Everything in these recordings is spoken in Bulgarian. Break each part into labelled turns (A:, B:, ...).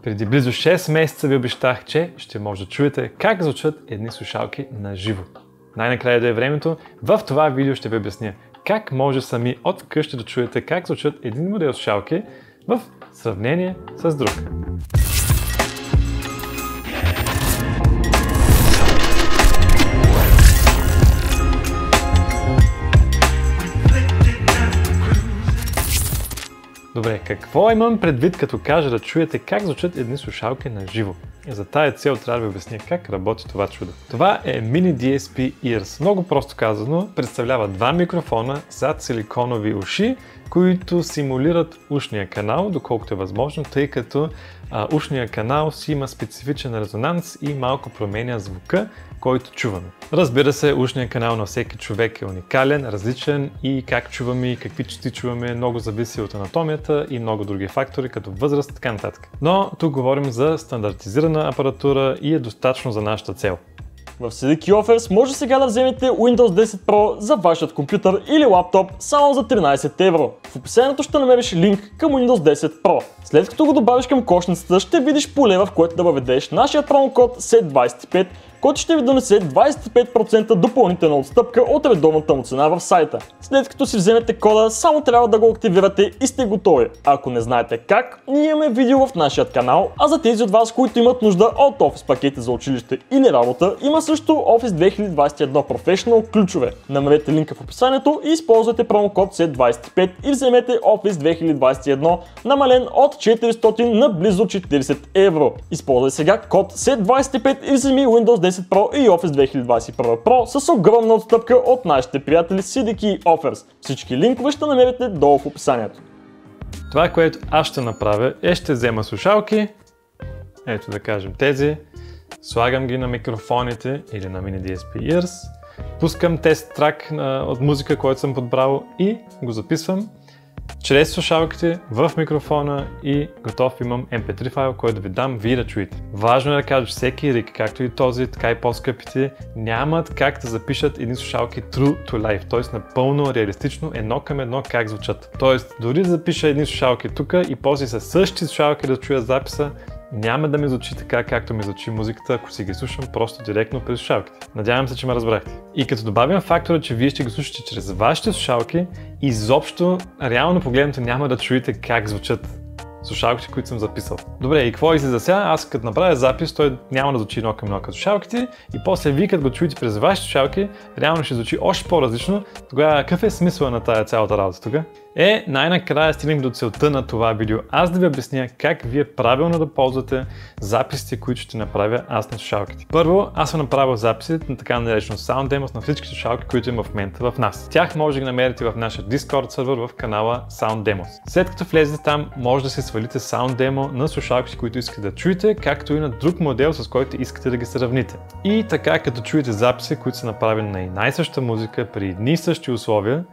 A: Преди близо 6 месеца ви обещах, че ще може да чуете как звучат едни слушалки на живо. Най-накрая да е времето. В това видео ще ви обясня как може сами от вкъщи да чуете как звучат един модел слушалки в сравнение с друг. Добре, какво имам предвид като кажа да чуете как звучат едни слушалки на живо? И за тая цел трябва да ви обясня как работи това чудо. Това е Mini DSP Ears. Много просто казано, представлява два микрофона зад силиконови уши, които симулират ушния канал, доколкото е възможно, тъй като ушния канал си има специфичен резонанс и малко променя звука, който чуваме. Разбира се, ушния канал на всеки човек е уникален, различен и как чуваме и какви чести чуваме много зависи от анатомията и много други фактори, като възраст и така нататък. Но тук говорим за стандартизирана апаратура и е достатъчно за нашата цел.
B: В CDK Offers може сега да вземете Windows 10 Pro за вашият компютър или лаптоп само за 13 евро. В описанието ще намериш линк към Windows 10 Pro. След като го добавиш към кошницата, ще видиш поле, в което да въведеш нашия промокод SET25, който ще ви донесе 25% допълнителна отстъпка от редовната му цена в сайта. След като си вземете кода, само трябва да го активирате и сте готови. Ако не знаете как, ние имаме видео в нашия канал, а за тези от вас, които имат нужда от Office пакети за училище или работа, има също Office 2021 Professional ключове. Намерете линка в описанието и използвайте промокод SET25 и вземете Office 2021 намален от 400 на близо 40 евро. Използвай сега код SET25 и вземи Windows 10 Pro и Office 2021 Pro с огромна отстъпка от нашите приятели CDK Offers. Всички линкове ще намерите долу в описанието.
A: Това, което аз ще направя ще взема слушалки, ето да кажем тези, слагам ги на микрофоните или на Mini DSP Ears, пускам тест трак от музика, който съм подбрал и го записвам чрез слушалките в микрофона и готов имам MP3 файл, който ви дам вие да чуете. Важно е да кажа, че всеки риг, както и този, така и по-скъпите, нямат как да запишат едни слушалки true to life, т.е. напълно реалистично, едно към едно как звучат. Т.е. дори да запиша едни слушалки тук и после със същите слушалки да чуя записа, няма да ми звучи така, както ми звучи музиката, ако си ги слушам просто директно през слушалките. Надявам се, че ме разбрахте. И като добавям фактора, че вие ще ги слушате чрез вашите слушалки, изобщо, реално погледнато няма да чуете как звучат слушалките, които съм записал. Добре, и какво излиза сега? Аз като направя запис, той няма да звучи едно към едно като слушалките и после вие като го чуете през вашите слушалки, реално ще звучи още по-различно. Тогава какъв е смисъл на тая цялата работа тук? Най-накрая стигнем до целта на това видео. Аз да ви обясня как вие правилно да ползвате записите, които ще направя аз на слушалките. Първо, аз съм направил записи на така наречено Sound Demos на всички слушалки, които има в момента в нас. Тях може да ги намерите в нашия Discord сервер в канала Sound Demos. След като влезете там, може да се свалите Sound Demo на слушалките, които искате да чуете, както и на друг модел, с който искате да ги сравните. И така, като чуете записи, които са направени на една и съща музика при едни и същи условия,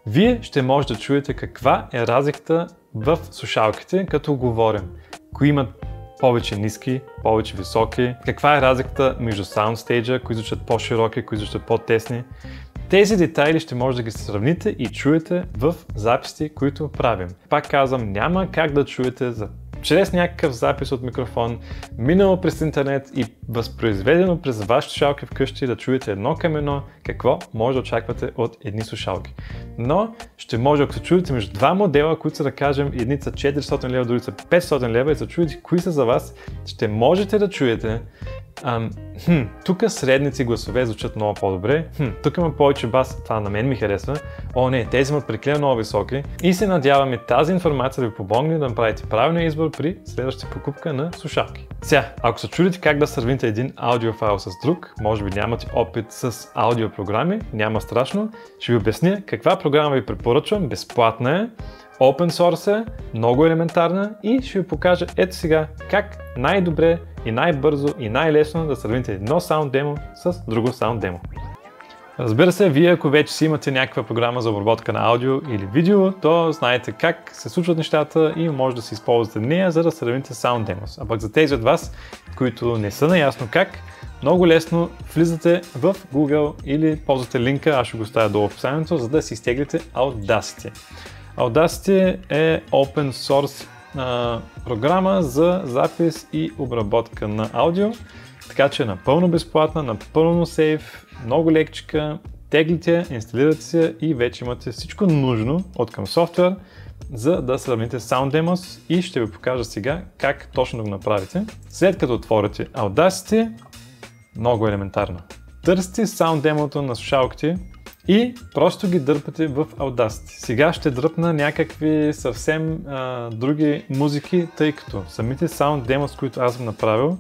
A: вие ще може да чуете каква е разликата в слушалките, като говорим. Кои имат повече ниски, повече високи, каква е разликата между саундстейджа, кои звучат по-широки, кои звучат по-тесни. Тези детайли ще може да ги сравните и чуете в записите, които правим. Пак казвам, няма как да чуете чрез някакъв запис от микрофон, минало през интернет и възпроизведено през вашите слушалки вкъщи да чуете едно към едно какво може да очаквате от едни слушалки. Но ще може, ако се чуете между два модела, които са да кажем едни са 400 лева, други са 500 лева и се чуете кои са за вас, ще можете да чуете тук средници гласове звучат много по-добре, тук има повече бас, това на мен ми харесва, не, тези имат прекалено много високи и се надяваме тази информация да ви помогне да направите правилния избор при следващата покупка на слушалки. Сега, ако се чудите как да сравните един аудиофайл с друг, може би нямате опит с аудиопрограми, няма страшно, ще ви обясня каква програма ви препоръчвам, безплатна е, open source е, много елементарна и ще ви покажа ето сега как най-добре и най-бързо и най-лесно да сравните едно Sound Demo с друго Sound Demo. Разбира се, вие ако вече си имате някаква програма за обработка на аудио или видео, то знаете как се случват нещата и може да се използвате нея, за да сравните Sound Demos. А пък за тези от вас, които не са наясно как, много лесно влизате в Google или ползвате линка, аз ще го оставя долу в описанието, за да си изтеглите Audacity. Audacity е open source програма за запис и обработка на аудио, така че е напълно безплатна, напълно сейф, много лекчика, теглите, инсталирате се и вече имате всичко нужно от към софтуер, за да сравните Sound Demos и ще ви покажа сега как точно да го направите. След като отворите Audacity, много елементарно. Търсите Sound Demo-то на слушалките и просто ги дърпате в Audacity. Сега ще дръпна някакви съвсем други музики, тъй като самите Sound Demos, които аз съм направил,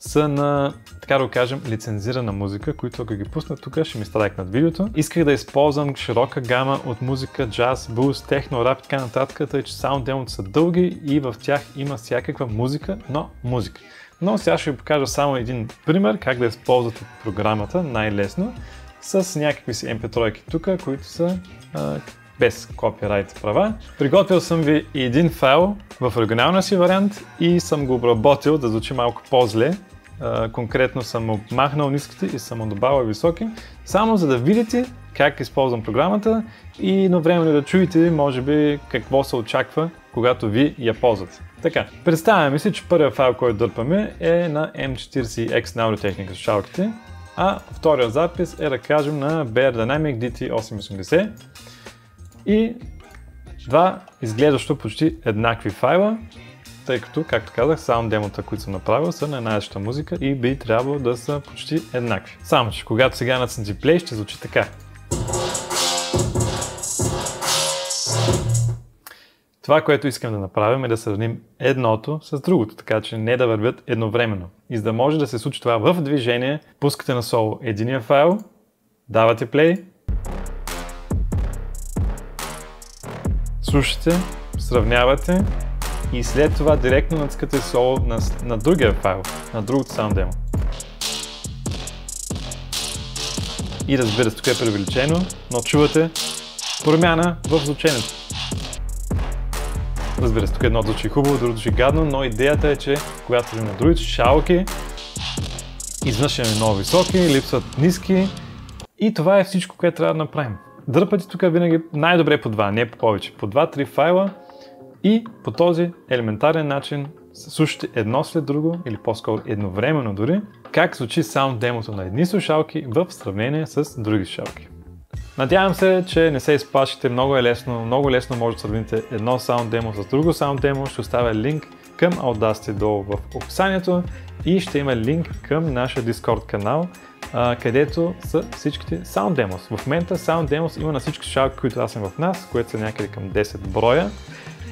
A: са на, така да го кажем, лицензирана музика, които ако ги пусна тук ще ми страйкнат видеото. Исках да използвам широка гама от музика, джаз, блуз, техно, рап и така нататък, тъй че Sound Demo са дълги и в тях има всякаква музика, но музика. Но сега ще ви покажа само един пример как да използвате програмата най-лесно с някакви си MP3-ки тук, които са без копирайт права. Приготвил съм ви един файл в оригиналния си вариант и съм го обработил да звучи малко по-зле. Конкретно съм махнал ниските и съм добавил високи, само за да видите как използвам програмата и едновременно да чуете, може би, какво се очаква, когато ви я ползвате. Така, представяме си, че първият файл, който дърпаме е на M40X на аудиотехника слушалките, а втория запис е, да кажем, на Bear Dynamic DT880 и два изглеждащо почти еднакви файла, тъй като, както казах, Sound Demo-та, които съм направил, са на една и съща музика и би трябвало да са почти еднакви. Само че, когато сега натиснете play, ще звучи така. Това, което искам да направим, е да сравним едното с другото, така че не да вървят едновременно. И за да може да се случи това в движение, пускате на соло единия файл, давате play, слушате, сравнявате и след това директно натискате соло на другия файл, на другото Sound Demo. И разбира се, тук е преувеличено, но чувате промяна в звученето. Разбира се, тук едно звучи хубаво, друго звучи гадно, но идеята е, че когато сме на другите слушалки, изведнъж имаме много високи, липсват ниски и това е всичко, което трябва да направим. Дърпате тук винаги най-добре по два, не по повече, по 2-3 файла и по този елементарен начин слушате едно след друго или по-скоро едновременно дори, как звучи Sound Demo-то на едни слушалки в сравнение с други слушалки. Надявам се, че не се изплашите, много лесно може да сравните едно Sound Demo с друго Sound Demo. Ще оставя линк към Audacity долу в описанието и ще има линк към нашия Discord канал, където са всичките Sound Demos. В момента Sound Demos има на всички слушалки, които аз съм в нас, което са някъде към 10 броя.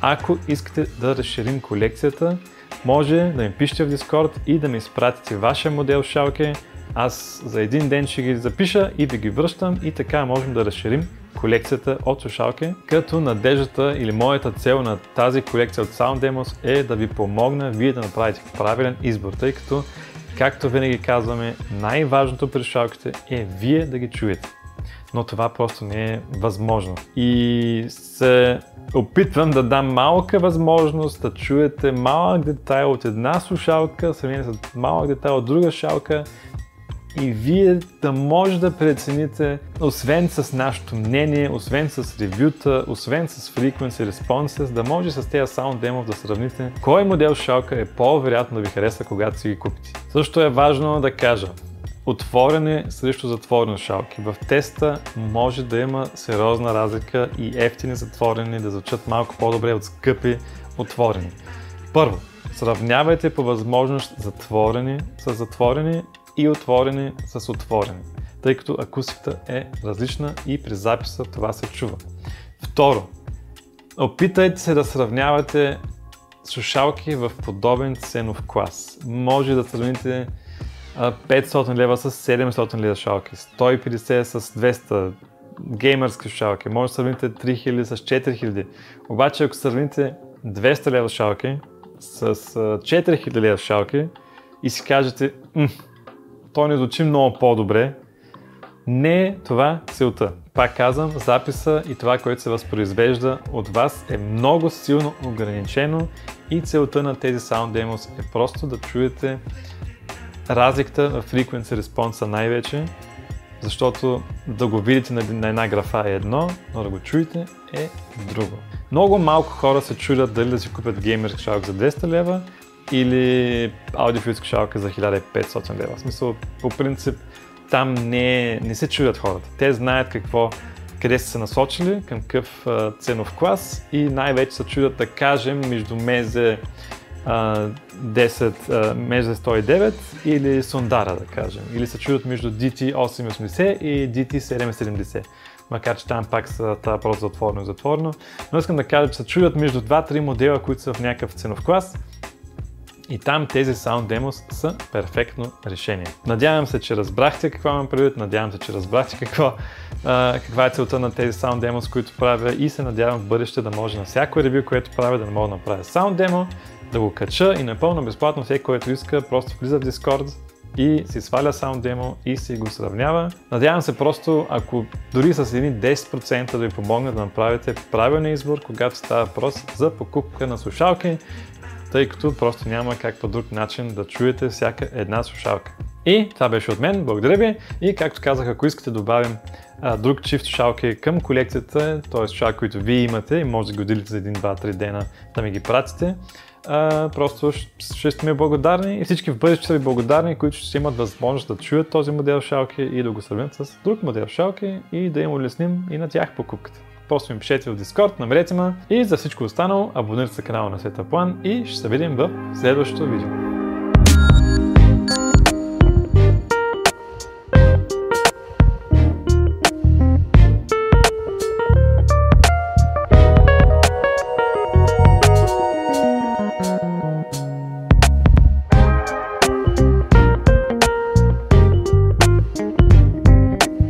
A: Ако искате да разширим колекцията, може да ми пишете в Discord и да ми изпратите вашия модел слушалки. Аз за един ден ще ги запиша и ви ги връщам и така можем да разширим колекцията от слушалки, като надеждата или моята цел на тази колекция от Sound Demos е да ви помогна вие да направите правилен избор, тъй като, както винаги казваме, най-важното при слушалките е вие да ги чуете. Но това просто не е възможно. И се опитвам да дам малка възможност да чуете малък детайл от една слушалка, сравнение с малък детайл от друга слушалка, и вие да може да прецените, освен с нашето мнение, освен с ревюта, освен с frequency responses, да може с тези Sound Demo да сравните кой модел слушалка е по-вероятно да ви хареса, когато си ги купите. Също е важно да кажа, отворени срещу затворени слушалки. В теста може да има сериозна разлика и ефтини затворени да звучат малко по-добре от скъпи отворени. Първо, сравнявайте по възможност затворени с затворени и отворени с отворени, тъй като акустиката е различна и при записа това се чува. Второ, опитайте се да сравнявате слушалки в подобен ценов клас. Може да сравните 500 лева с 700 лева слушалки, 150 с 200 геймърски слушалки, може да сравните 3000 с 4000. Обаче ако сравните 200 лева слушалки с 4000 лева слушалки и си кажете, то не звучи много по-добре, не е това целта. Пак казвам, записа и това, което се възпроизвежда от вас е много силно ограничено и целта на тези Sound Demos е просто да чуете разликата в frequency response най-вече, защото да го видите на една графа е едно, но да го чуете е друго. Много малко хора се чудят дали да си купят геймерска шалка за 200 лева или аудиофилска шалка за 1500 лева. В смисъл, по принцип, там не се чудят хората. Те знаят къде са се насочили, към какъв ценов клас и най-вече се чудят, да кажем, между Meze 109 или Sondara, да кажем. Или се чудят между DT880 и DT770. Макар че там пак са това просто затворено. Но искам да кажа, че се чудят между 2-3 модела, които са в някакъв ценов клас. И там тези Sound Demos са перфектно решение. Надявам се, че разбрахте какво имам предвид, надявам се, че разбрахте каква е целта на тези Sound Demos, които правя и се надявам в бъдеще да може на всяко ревю, което правя, да мога да направя Sound Demo, да го кача и напълно безплатно всеки, който иска, просто влиза в Discord и си сваля Sound Demo и си го сравнява. Надявам се просто, ако дори с едни 10% да ви помогна да направите правилен избор, когато става въпрос за покупка на слушалки, тъй като просто няма как по друг начин да чуете всяка една слушалка. И това беше от мен, благодаря ви и както казах, ако искате да добавим друг чифт слушалки към колекцията, т.е. слушалки, които вие имате и може да ги отделите за 1-2-3 дена да ми ги пратите, просто ще сте ми благодарни и всички в бъдеще са ви благодарни, които ще имат възможност да чуят този модел шалки и да го сравнят с друг модел шалки и да им улесним и на тях покупката. Просто ми пишете в Discord, намерете ме и за всичко останало абонирайте се канала на Светъплан и ще се видим в следващото видео.